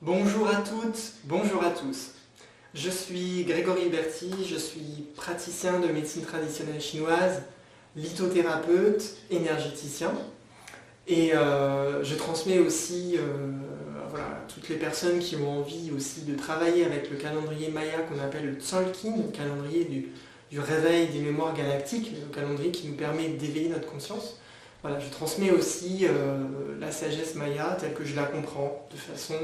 Bonjour à toutes, bonjour à tous. Je suis Grégory Berti, je suis praticien de médecine traditionnelle chinoise, lithothérapeute, énergéticien et je transmets aussi voilà, à toutes les personnes qui ont envie aussi de travailler avec le calendrier Maya qu'on appelle le Tzolk'in, le calendrier du réveil des mémoires galactiques, le calendrier qui nous permet d'éveiller notre conscience. Voilà, je transmets aussi la sagesse Maya telle que je la comprends, de façon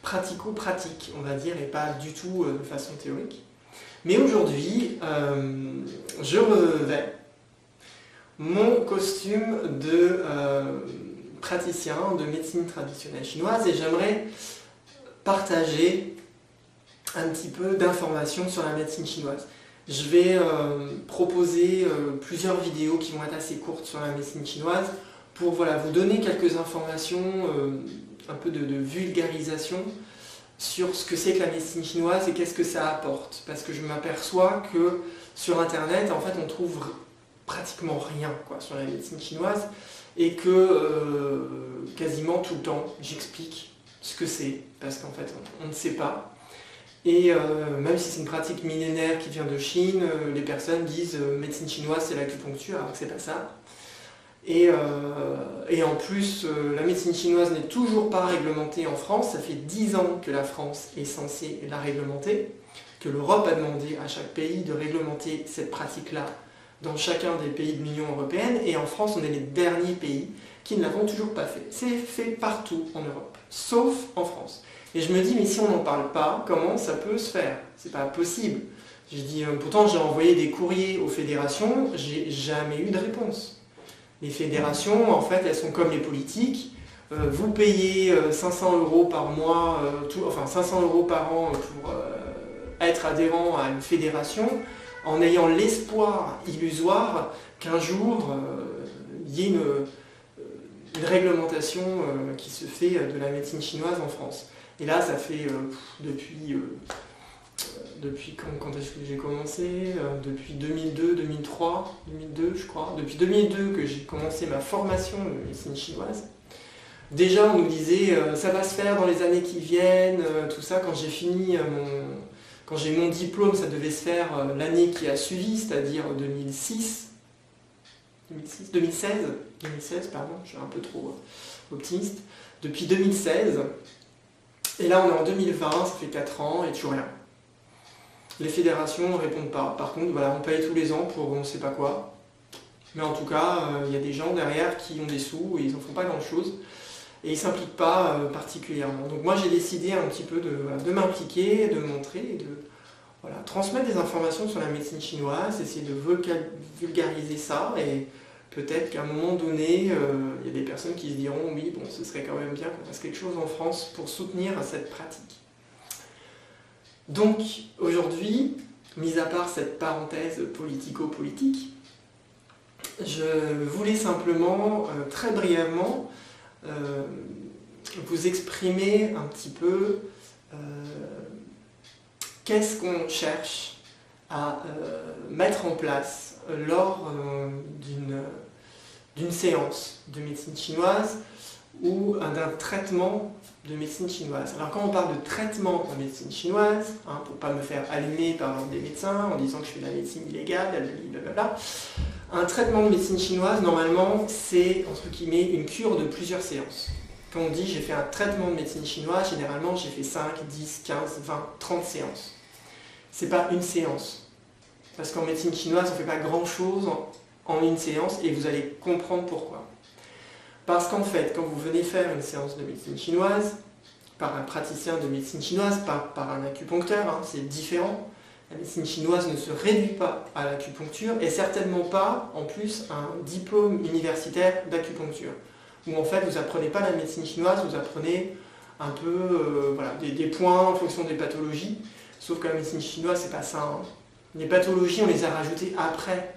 pratico-pratique, on va dire, et pas du tout de façon théorique. Mais aujourd'hui, je revêts mon costume de praticien de médecine traditionnelle chinoise et j'aimerais partager un petit peu d'informations sur la médecine chinoise. Je vais proposer plusieurs vidéos qui vont être assez courtes sur la médecine chinoise pour voilà, vous donner quelques informations, un peu de vulgarisation sur ce que c'est que la médecine chinoise et qu'est-ce que ça apporte. Parce que je m'aperçois que sur Internet, en fait, on trouve pratiquement rien quoi, sur la médecine chinoise et que quasiment tout le temps, j'explique ce que c'est, parce qu'en fait, on ne sait pas. Et même si c'est une pratique millénaire qui vient de Chine, les personnes disent médecine chinoise c'est l'acupuncture, alors que c'est pas ça. Et en plus, la médecine chinoise n'est toujours pas réglementée en France. Ça fait 10 ans que la France est censée la réglementer, que l'Europe a demandé à chaque pays de réglementer cette pratique-là dans chacun des pays de l'Union européenne. Et en France, on est les derniers pays qui ne l'avont toujours pas fait. C'est fait partout en Europe, sauf en France. Et je me dis, mais si on n'en parle pas, comment ça peut se faire? C'est pas possible. Je dis, pourtant j'ai envoyé des courriers aux fédérations, j'ai jamais eu de réponse. Les fédérations, en fait, elles sont comme les politiques. Vous payez 500 € par mois, enfin 500 € par an pour être adhérent à une fédération, en ayant l'espoir illusoire qu'un jour, il y ait une réglementation qui se fait de la médecine chinoise en France. Et là, ça fait depuis quand est-ce que j'ai commencé depuis 2002, 2003, 2002 je crois. Depuis 2002 que j'ai commencé ma formation de médecine chinoise. Déjà, on nous disait ça va se faire dans les années qui viennent, tout ça. Quand j'ai fini quand j'ai mon diplôme, ça devait se faire l'année qui a suivi, c'est-à-dire 2016, pardon, je suis un peu trop optimiste. Depuis 2016. Et là, on est en 2020, ça fait 4 ans et toujours rien. Les fédérations ne répondent pas. Par contre, voilà, on paye tous les ans pour on ne sait pas quoi. Mais en tout cas, il y a des gens derrière qui ont des sous et ils n'en font pas grand-chose. Et ils ne s'impliquent pas particulièrement. Donc moi, j'ai décidé un petit peu de m'impliquer, de montrer, et de voilà, transmettre des informations sur la médecine chinoise, essayer de vulgariser ça. Et peut-être qu'à un moment donné, il y a des personnes qui se diront « oui, bon, ce serait quand même bien qu'on fasse quelque chose en France pour soutenir cette pratique ». Donc aujourd'hui, mis à part cette parenthèse politico-politique, je voulais simplement, très brièvement, vous exprimer un petit peu qu'est-ce qu'on cherche à mettre en place lors d'une séance de médecine chinoise ou d'un traitement de médecine chinoise. Alors quand on parle de traitement en médecine chinoise, pour ne pas me faire allumer par des médecins en disant que je fais de la médecine illégale, blablabla, un traitement de médecine chinoise, normalement, c'est entre guillemets une cure de plusieurs séances. Quand on dit j'ai fait un traitement de médecine chinoise, généralement j'ai fait 5, 10, 15, 20, 30 séances. C'est pas une séance. Parce qu'en médecine chinoise, on ne fait pas grand-chose en une séance et vous allez comprendre pourquoi. Parce qu'en fait, quand vous venez faire une séance de médecine chinoise, par un praticien de médecine chinoise, pas par un acupuncteur, c'est différent. La médecine chinoise ne se réduit pas à l'acupuncture et certainement pas, en plus, un diplôme universitaire d'acupuncture. Où en fait, vous apprenez pas la médecine chinoise, vous apprenez un peu voilà, des points en fonction des pathologies. Sauf que la médecine chinoise, c'est pas ça. Les pathologies, on les a rajoutées après.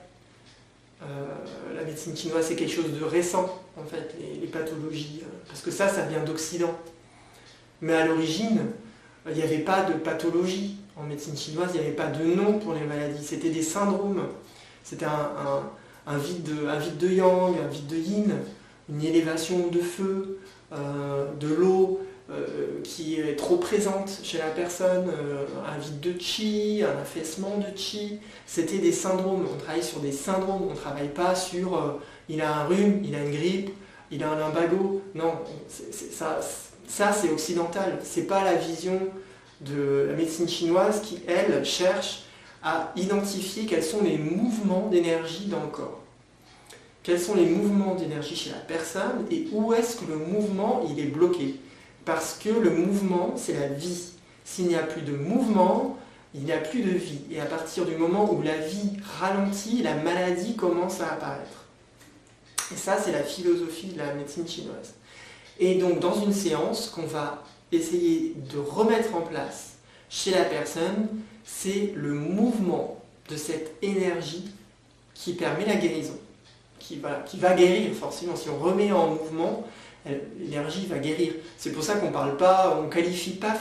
La médecine chinoise, c'est quelque chose de récent, en fait, les pathologies, parce que ça vient d'Occident. Mais à l'origine, il n'y avait pas de pathologie. En médecine chinoise, il n'y avait pas de nom pour les maladies, c'était des syndromes. C'était un vide de yang, un vide de yin, une élévation de feu, de l'eau qui est trop présente chez la personne, un vide de chi, un affaissement de chi. C'était des syndromes. On travaille sur des syndromes, on ne travaille pas sur il a un rhume, il a une grippe, il a un lumbago. Non, ça c'est occidental. C'est pas la vision de la médecine chinoise qui, elle, cherche à identifier quels sont les mouvements d'énergie dans le corps. Quels sont les mouvements d'énergie chez la personne et où est-ce que le mouvement il est bloqué. Parce que le mouvement, c'est la vie. S'il n'y a plus de mouvement, il n'y a plus de vie. Et à partir du moment où la vie ralentit, la maladie commence à apparaître. Et ça, c'est la philosophie de la médecine chinoise. Et donc, dans une séance qu'on va essayer de remettre en place chez la personne, c'est le mouvement de cette énergie qui permet la guérison. Qui va guérir forcément. Si on remet en mouvement, l'énergie va guérir. C'est pour ça qu'on parle pas, on qualifie pas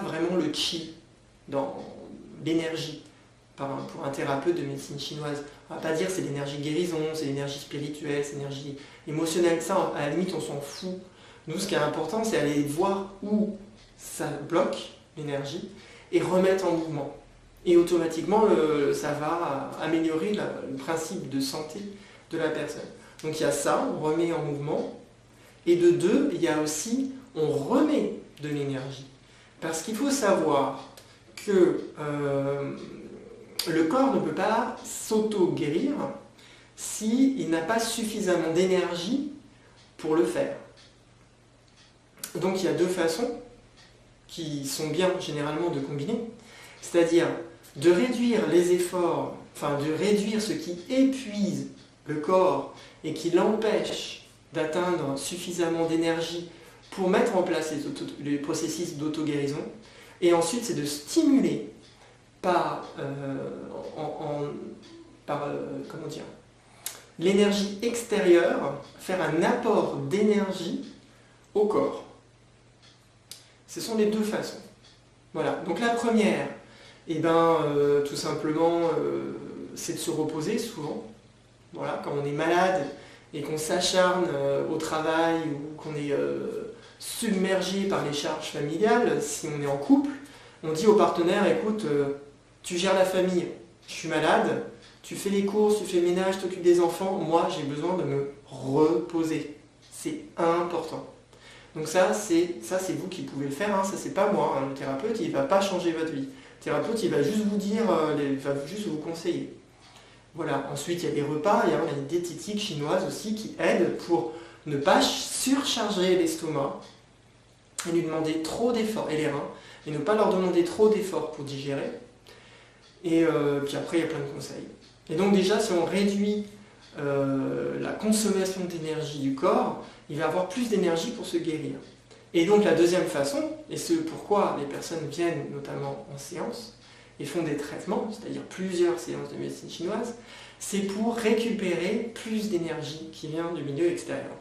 vraiment le chi dans l'énergie pour un thérapeute de médecine chinoise. On va pas dire c'est l'énergie guérison, c'est l'énergie spirituelle, c'est l'énergie émotionnelle. Ça, à la limite, on s'en fout. Nous, ce qui est important, c'est aller voir où ça bloque l'énergie et remettre en mouvement. Et automatiquement, ça va améliorer le principe de santé de la personne. Donc il y a ça, on remet en mouvement. Et de deux, il y a aussi, on remet de l'énergie. Parce qu'il faut savoir que le corps ne peut pas s'auto-guérir s'il n'a pas suffisamment d'énergie pour le faire. Donc il y a deux façons qui sont bien généralement de combiner. C'est-à-dire de réduire les efforts, enfin de réduire ce qui épuise le corps et qui l'empêche d'atteindre suffisamment d'énergie pour mettre en place les processus d'auto-guérison. Et ensuite, c'est de stimuler par l'énergie extérieure, faire un apport d'énergie au corps. Ce sont les deux façons. Voilà. Donc la première, tout simplement, c'est de se reposer souvent. Voilà, quand on est malade et qu'on s'acharne au travail ou qu'on est submergé par les charges familiales, si on est en couple, on dit au partenaire, écoute, tu gères la famille, je suis malade, tu fais les courses, tu fais le ménage, tu t'occupes des enfants, moi j'ai besoin de me reposer. C'est important. Donc ça c'est vous qui pouvez le faire, hein. Ça c'est pas moi, hein. Le thérapeute il ne va pas changer votre vie. Le thérapeute il va juste vous dire, il va juste vous conseiller. Voilà. Ensuite il y a des repas, il y a une diététique chinoise aussi qui aide pour ne pas surcharger l'estomac et lui demander trop d'efforts, et les reins, et ne pas leur demander trop d'efforts pour digérer. Et puis après il y a plein de conseils. Et donc déjà si on réduit la consommation d'énergie du corps, il va avoir plus d'énergie pour se guérir. Et donc la deuxième façon, et c'est pourquoi les personnes viennent notamment en séance et font des traitements, c'est-à-dire plusieurs séances de médecine chinoise, c'est pour récupérer plus d'énergie qui vient du milieu extérieur,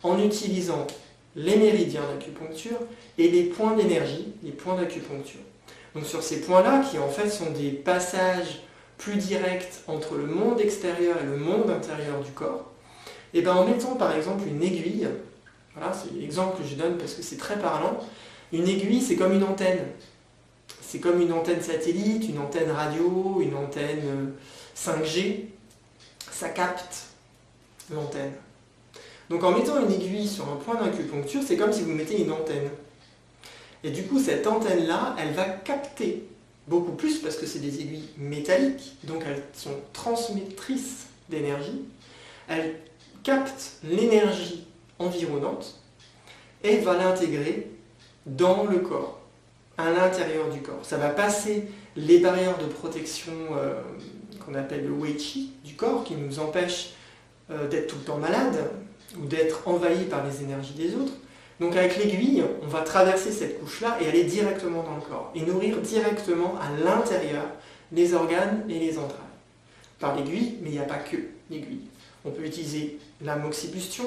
en utilisant les méridiens d'acupuncture et les points d'énergie, les points d'acupuncture. Donc sur ces points-là, qui en fait sont des passages plus directs entre le monde extérieur et le monde intérieur du corps, et en mettant par exemple une aiguille, voilà, c'est l'exemple que je donne parce que c'est très parlant, une aiguille c'est comme une antenne. C'est comme une antenne satellite, une antenne radio, une antenne 5G, ça capte l'antenne. Donc en mettant une aiguille sur un point d'acupuncture, c'est comme si vous mettez une antenne. Et du coup cette antenne-là, elle va capter beaucoup plus parce que c'est des aiguilles métalliques, donc elles sont transmettrices d'énergie. Elles captent l'énergie environnante et va l'intégrer dans le corps, à l'intérieur du corps. Ça va passer les barrières de protection qu'on appelle le wei qi du corps, qui nous empêche d'être tout le temps malade ou d'être envahi par les énergies des autres. Donc avec l'aiguille, on va traverser cette couche-là et aller directement dans le corps et nourrir directement à l'intérieur les organes et les entrailles. Par l'aiguille, mais il n'y a pas que l'aiguille. On peut utiliser la moxibustion,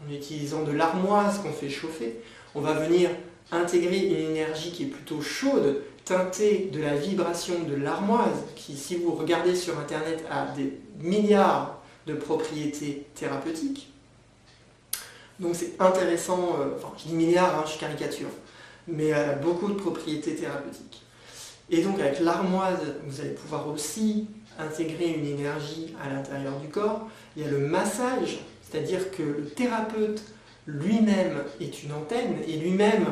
en utilisant de l'armoise qu'on fait chauffer. On va venir intégrer une énergie qui est plutôt chaude, teintée de la vibration de l'armoise, qui, si vous regardez sur Internet, a des milliards de propriétés thérapeutiques. Donc c'est intéressant, je dis milliards, je caricature. mais elle a beaucoup de propriétés thérapeutiques. Et donc avec l'armoise, vous allez pouvoir aussi intégrer une énergie à l'intérieur du corps. Il y a le massage, c'est-à-dire que le thérapeute lui-même est une antenne et lui-même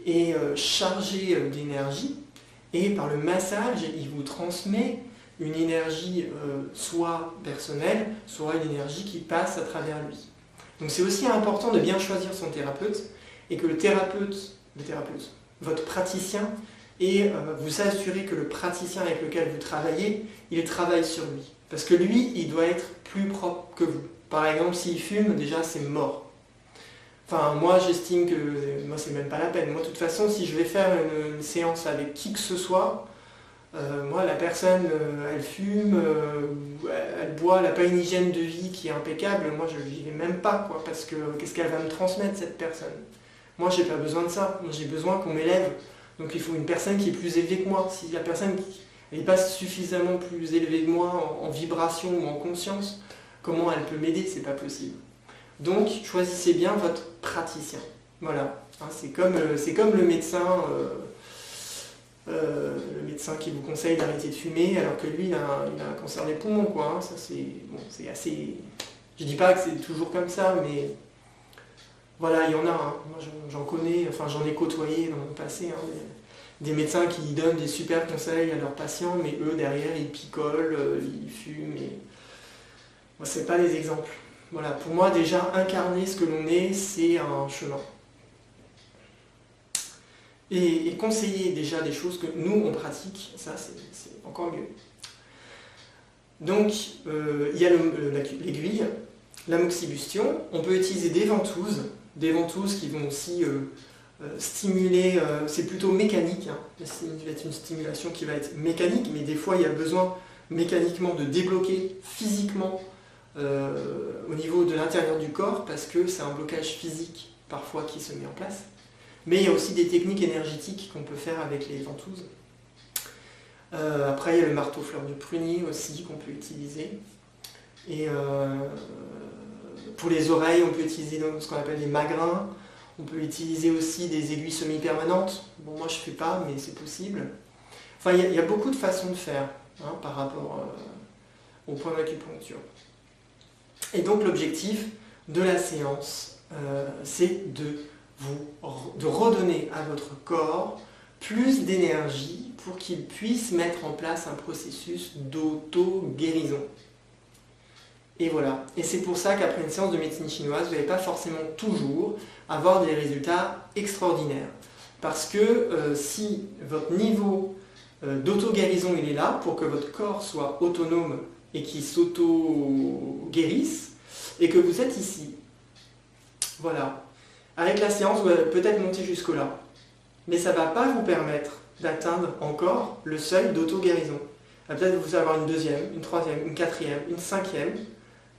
est chargé d'énergie, et par le massage, il vous transmet une énergie soit personnelle, soit une énergie qui passe à travers lui. Donc c'est aussi important de bien choisir son thérapeute, et que le thérapeute, votre praticien, et vous assurer que le praticien avec lequel vous travaillez, il travaille sur lui. Parce que lui, il doit être plus propre que vous. Par exemple, s'il fume, déjà c'est mort. Enfin, moi j'estime que moi c'est même pas la peine. Moi de toute façon, si je vais faire une séance avec qui que ce soit, moi la personne elle fume, elle boit, elle n'a pas une hygiène de vie qui est impeccable, moi je n'y vais même pas, quoi, parce que qu'est-ce qu'elle va me transmettre cette personne? Moi j'ai pas besoin de ça, moi j'ai besoin qu'on m'élève. Donc il faut une personne qui est plus élevée que moi. Si la personne n'est pas suffisamment plus élevée que moi en vibration ou en conscience, comment elle peut m'aider? C'est pas possible. Donc, choisissez bien votre praticien. Voilà. Hein, c'est comme le médecin qui vous conseille d'arrêter de fumer, alors que lui, il a un cancer des poumons, quoi. Hein. Ça, c'est assez... Je dis pas que c'est toujours comme ça, mais... Voilà, il y en a. Hein. Moi, j'en connais, enfin, j'en ai côtoyé dans mon passé. Hein, des médecins qui donnent des super conseils à leurs patients, mais eux, derrière, ils picolent, ils fument. Et... Moi, c'est pas des exemples. Voilà, pour moi, déjà, incarner ce que l'on est, c'est un chemin. Et conseiller déjà des choses que nous, on pratique, ça, c'est encore mieux. Donc, il y a l'aiguille, l'amoxibustion. On peut utiliser des ventouses qui vont aussi stimuler, c'est plutôt mécanique, hein. Ça va être une stimulation qui va être mécanique, mais des fois, il y a besoin mécaniquement de débloquer physiquement au niveau de l'intérieur du corps, parce que c'est un blocage physique parfois qui se met en place. Mais il y a aussi des techniques énergétiques qu'on peut faire avec les ventouses. Après il y a le marteau fleur de prunier aussi qu'on peut utiliser. Et pour les oreilles, on peut utiliser ce qu'on appelle des magrins. On peut utiliser aussi des aiguilles semi-permanentes. Bon, moi je ne fais pas, mais c'est possible. Enfin, il y a beaucoup de façons de faire, hein, par rapport au point d'acupuncture. Et donc l'objectif de la séance, c'est de redonner à votre corps plus d'énergie pour qu'il puisse mettre en place un processus d'auto-guérison. Et voilà. Et c'est pour ça qu'après une séance de médecine chinoise, vous n'allez pas forcément toujours avoir des résultats extraordinaires. Parce que si votre niveau d'auto-guérison il est là, pour que votre corps soit autonome et qui s'auto-guérissent, et que vous êtes ici. Voilà. Avec la séance, vous allez peut-être monter jusque-là. Mais ça ne va pas vous permettre d'atteindre encore le seuil d'auto-guérison. Peut-être vous allez avoir une deuxième, une troisième, une quatrième, une cinquième.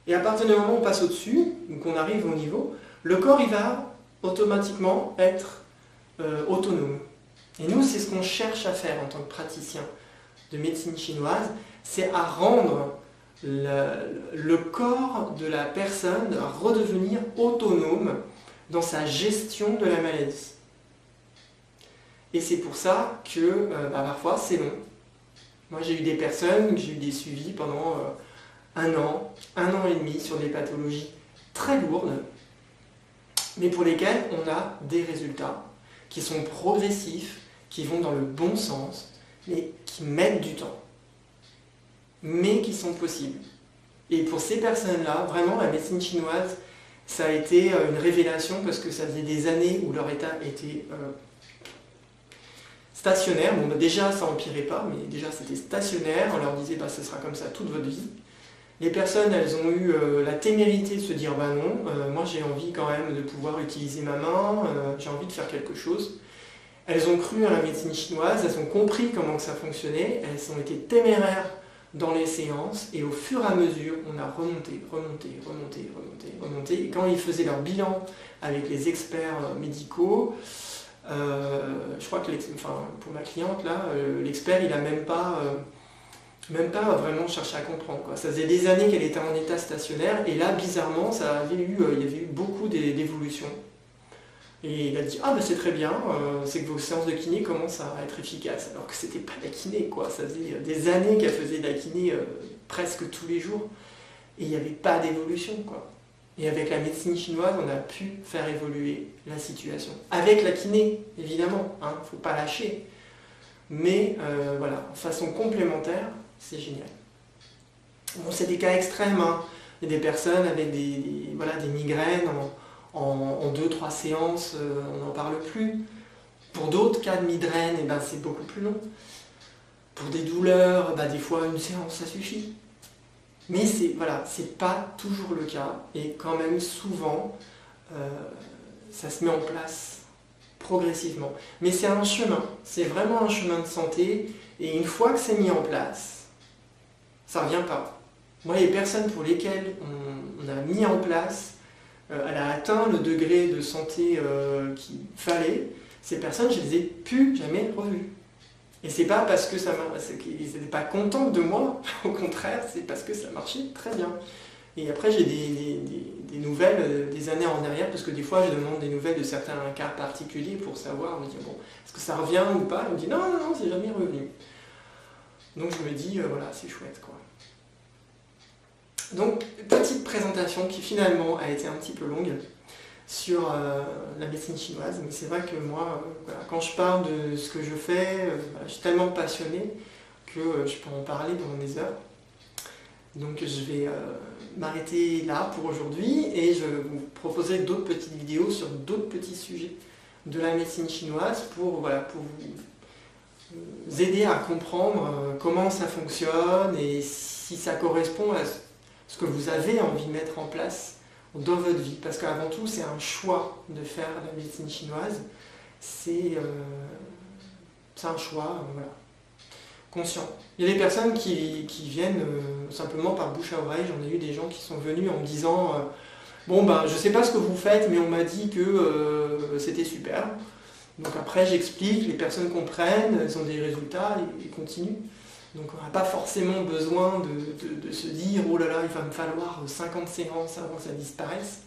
Et à partir du moment où on passe au-dessus, ou qu'on arrive au niveau, le corps il va automatiquement être autonome. Et nous, c'est ce qu'on cherche à faire en tant que praticien de médecine chinoise, c'est à rendre le corps de la personne à redevenir autonome dans sa gestion de la maladie. Et c'est pour ça que parfois c'est long. Moi j'ai eu des personnes, j'ai eu des suivis pendant un an et demi sur des pathologies très lourdes, mais pour lesquelles on a des résultats qui sont progressifs, qui vont dans le bon sens, mais qui mettent du temps, mais qui sont possibles. Et pour ces personnes-là, vraiment, la médecine chinoise, ça a été une révélation parce que ça faisait des années où leur état était stationnaire. Bon, déjà, ça n'empirait pas, mais déjà, c'était stationnaire. On leur disait, ce sera comme ça toute votre vie. Les personnes, elles ont eu la témérité de se dire, non, moi j'ai envie quand même de pouvoir utiliser ma main, j'ai envie de faire quelque chose. Elles ont cru à la médecine chinoise, elles ont compris comment que ça fonctionnait, elles ont été téméraires dans les séances, et au fur et à mesure, on a remonté. Et quand ils faisaient leur bilan avec les experts médicaux, je crois que pour ma cliente, là, l'expert, il n'a même pas vraiment cherché à comprendre, quoi. Ça faisait des années qu'elle était en état stationnaire, et là, bizarrement, il y avait eu beaucoup d'évolutions. Et il a dit ah ben c'est très bien, c'est que vos séances de kiné commencent à être efficaces. Alors que c'était pas de la kiné quoi, ça faisait des années qu'elle faisait de la kiné presque tous les jours. Et il n'y avait pas d'évolution quoi. Et avec la médecine chinoise, on a pu faire évoluer la situation. Avec la kiné, évidemment, il ne faut pas lâcher. Mais voilà, en façon complémentaire, c'est génial. Bon, c'est des cas extrêmes. Hein. Il y a des personnes avec voilà, des migraines en 2-3 séances, on n'en parle plus. Pour d'autres cas de migraine, eh ben, c'est beaucoup plus long. Pour des douleurs, des fois une séance, ça suffit. Mais voilà, c'est pas toujours le cas, et quand même souvent, ça se met en place progressivement. Mais c'est un chemin, c'est vraiment un chemin de santé, et une fois que c'est mis en place, ça ne revient pas. Moi, les personnes pour lesquelles on a mis en place, elle a atteint le degré de santé qu'il fallait, ces personnes, je ne les ai plus jamais revues. Et c'est pas parce que qu'ils n'étaient pas contents de moi, au contraire, c'est parce que ça marchait très bien. Et après, j'ai des nouvelles des années en arrière, parce que des fois, je demande des nouvelles de certains cas particuliers pour savoir, on me dit, bon, est-ce que ça revient ou pas? On me dit, non, c'est jamais revenu. Donc je me dis, voilà, c'est chouette, quoi. Donc, petite présentation qui finalement a été un petit peu longue sur la médecine chinoise, mais c'est vrai que moi, voilà, quand je parle de ce que je fais, je suis tellement passionné que je peux en parler pendant des heures. Donc je vais m'arrêter là pour aujourd'hui et je vais vous proposer d'autres petites vidéos sur d'autres petits sujets de la médecine chinoise pour vous aider à comprendre comment ça fonctionne et si ça correspond à ce que vous avez envie de mettre en place dans votre vie, parce qu'avant tout c'est un choix de faire la médecine chinoise, c'est un choix voilà, conscient. Il y a des personnes qui viennent simplement par bouche à oreille, j'en ai eu des gens qui sont venus en me disant bon ben je sais pas ce que vous faites mais on m'a dit que c'était super, donc après j'explique, les personnes comprennent, elles ont des résultats et continuent. Donc on n'a pas forcément besoin de se dire « Oh là là, il va me falloir 50 séances avant que ça disparaisse ».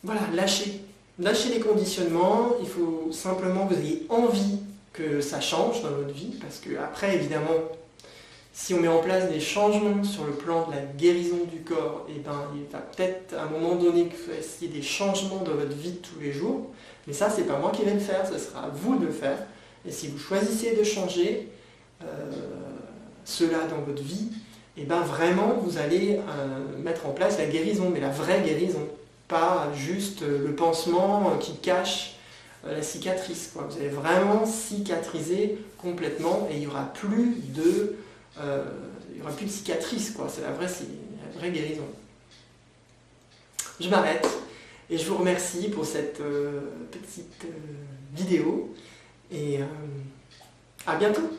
Voilà, lâchez les conditionnements, il faut simplement que vous ayez envie que ça change dans votre vie, parce que après, évidemment, si on met en place des changements sur le plan de la guérison du corps, et ben, il va peut-être à un moment donné qu'il y ait des changements dans votre vie de tous les jours, mais ça, c'est pas moi qui vais le faire, ce sera à vous de le faire, et si vous choisissez de changer, cela dans votre vie, et ben vraiment vous allez mettre en place la guérison, mais la vraie guérison, pas juste le pansement qui cache la cicatrice, quoi. Vous allez vraiment cicatriser complètement et il n'y aura plus de cicatrice, quoi. C'est la vraie guérison. Je m'arrête et je vous remercie pour cette petite vidéo et à bientôt.